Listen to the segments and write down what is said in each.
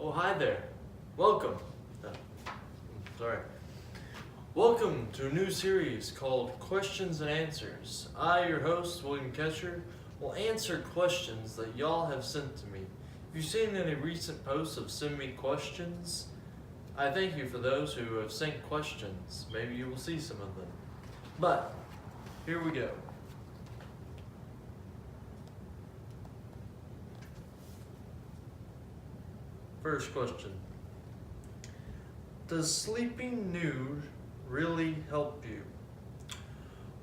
Oh, hi there. Welcome. Sorry. Welcome to a new series called Questions and Answers. I, your host, William Ketcher, will answer questions that y'all have sent to me. If you've seen any recent posts of send me questions, I thank you for those who have sent questions. Maybe you will see some of them. But, here we go. First question. Does sleeping nude really help you?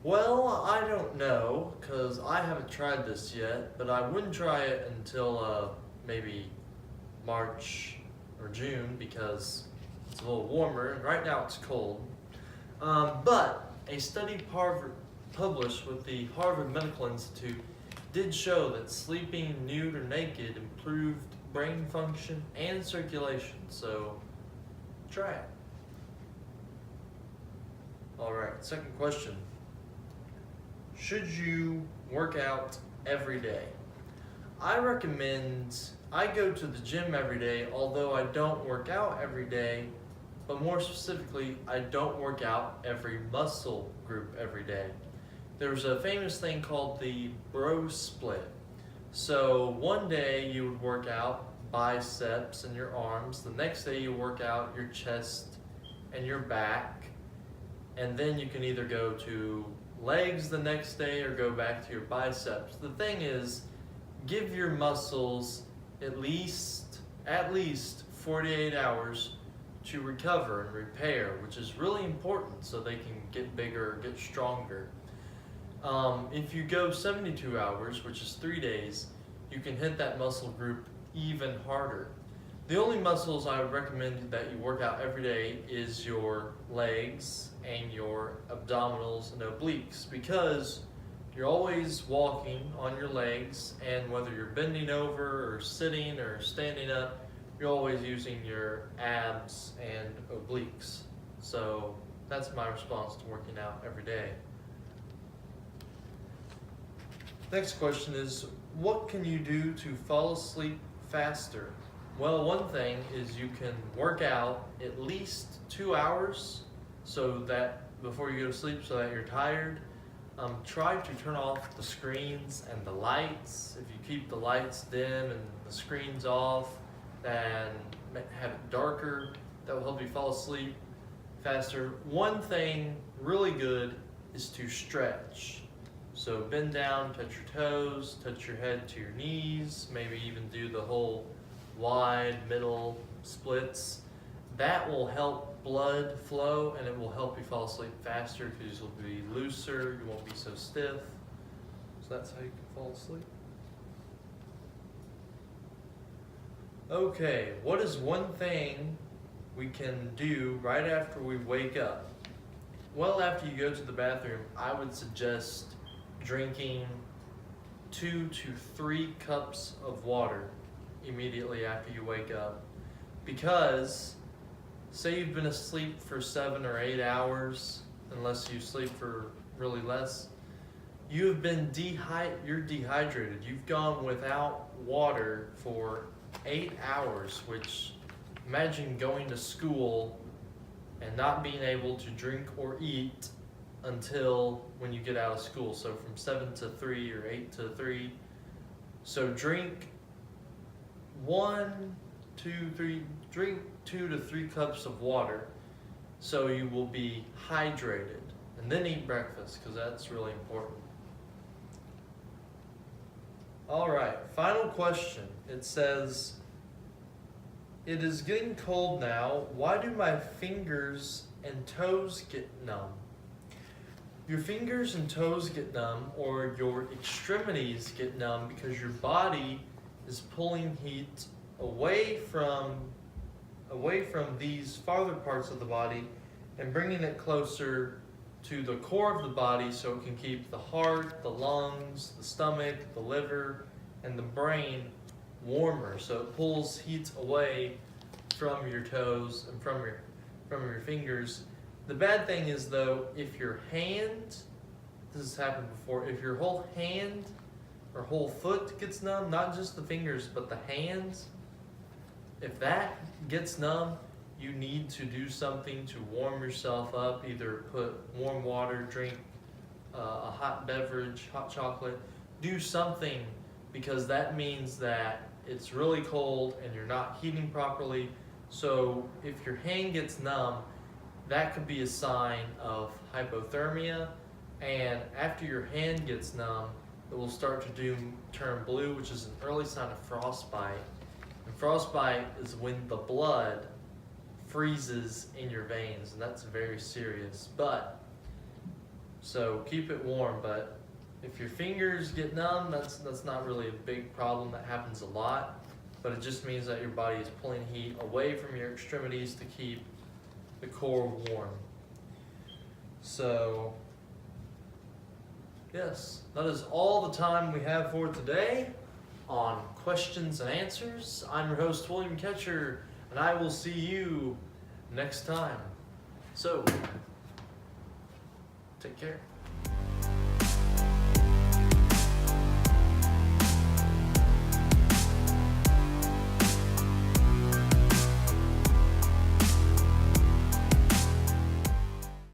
Well, I don't know, because I haven't tried this yet, but I wouldn't try it until maybe March or June, because it's a little warmer, and right now it's cold. But a study published with the Harvard Medical Institute did show that sleeping nude or naked improved brain function and circulation, so try it. Alright, second question. Should you work out every day? I go to the gym every day, although I don't work out every day, but more specifically, I don't work out every muscle group every day. There's a famous thing called the bro split. So one day you would work out biceps and your arms, the next day you work out your chest and your back, and then you can either go to legs the next day or go back to your biceps. The thing is, give your muscles at least 48 hours to recover and repair, which is really important so they can get bigger or get stronger. If you go 72 hours, which is 3 days, you can hit that muscle group even harder. The only muscles I would recommend that you work out every day is your legs and your abdominals and obliques, because you're always walking on your legs, and whether you're bending over or sitting or standing up, you're always using your abs and obliques. So that's my response to working out every day. Next question is, what can you do to fall asleep faster? Well, one thing is you can work out at least 2 hours so that before you go to sleep, so that you're tired. Try to turn off the screens and the lights. If you keep the lights dim and the screens off and have it darker, that will help you fall asleep faster. One thing really good is to stretch. So bend down, touch your toes, touch your head to your knees, maybe even do the whole wide middle splits. That will help blood flow, and it will help you fall asleep faster because you'll be looser, you won't be so stiff. So that's how you can fall asleep. Okay, what is one thing we can do right after we wake up? Well, after you go to the bathroom, I would suggest drinking 2 to 3 cups of water immediately after you wake up, because say you've been asleep for 7 or 8 hours, unless you sleep for really less, you're dehydrated. You've gone without water for 8 hours, which, imagine going to school and not being able to drink or eat until when you get out of school. So from 7 to 3 or 8 to 3. So drink 2 to 3 cups of water so you will be hydrated. And then eat breakfast, because that's really important. Alright, final question. It says, it is getting cold now. Why do my fingers and toes get numb? Your fingers and toes get numb, or your extremities get numb, because your body is pulling heat away from these farther parts of the body and bringing it closer to the core of the body, so it can keep the heart, the lungs, the stomach, the liver, and the brain warmer. So it pulls heat away from your toes and from your fingers. The bad thing is, though, if your hand, this has happened before, if your whole hand or whole foot gets numb, not just the fingers but the hands, if that gets numb, you need to do something to warm yourself up. Either put warm water, drink a hot beverage, hot chocolate, do something, because that means that it's really cold and you're not heating properly. So if your hand gets numb, that could be a sign of hypothermia. And after your hand gets numb, it will start to turn blue, which is an early sign of frostbite. And frostbite is when the blood freezes in your veins, and that's very serious. So keep it warm. But if your fingers get numb, that's not really a big problem. That happens a lot, but it just means that your body is pulling heat away from your extremities to keep the core warm. So yes, that is all the time we have for today on questions and answers. I'm your host, William Ketcher, and I will see you next time. So, take care.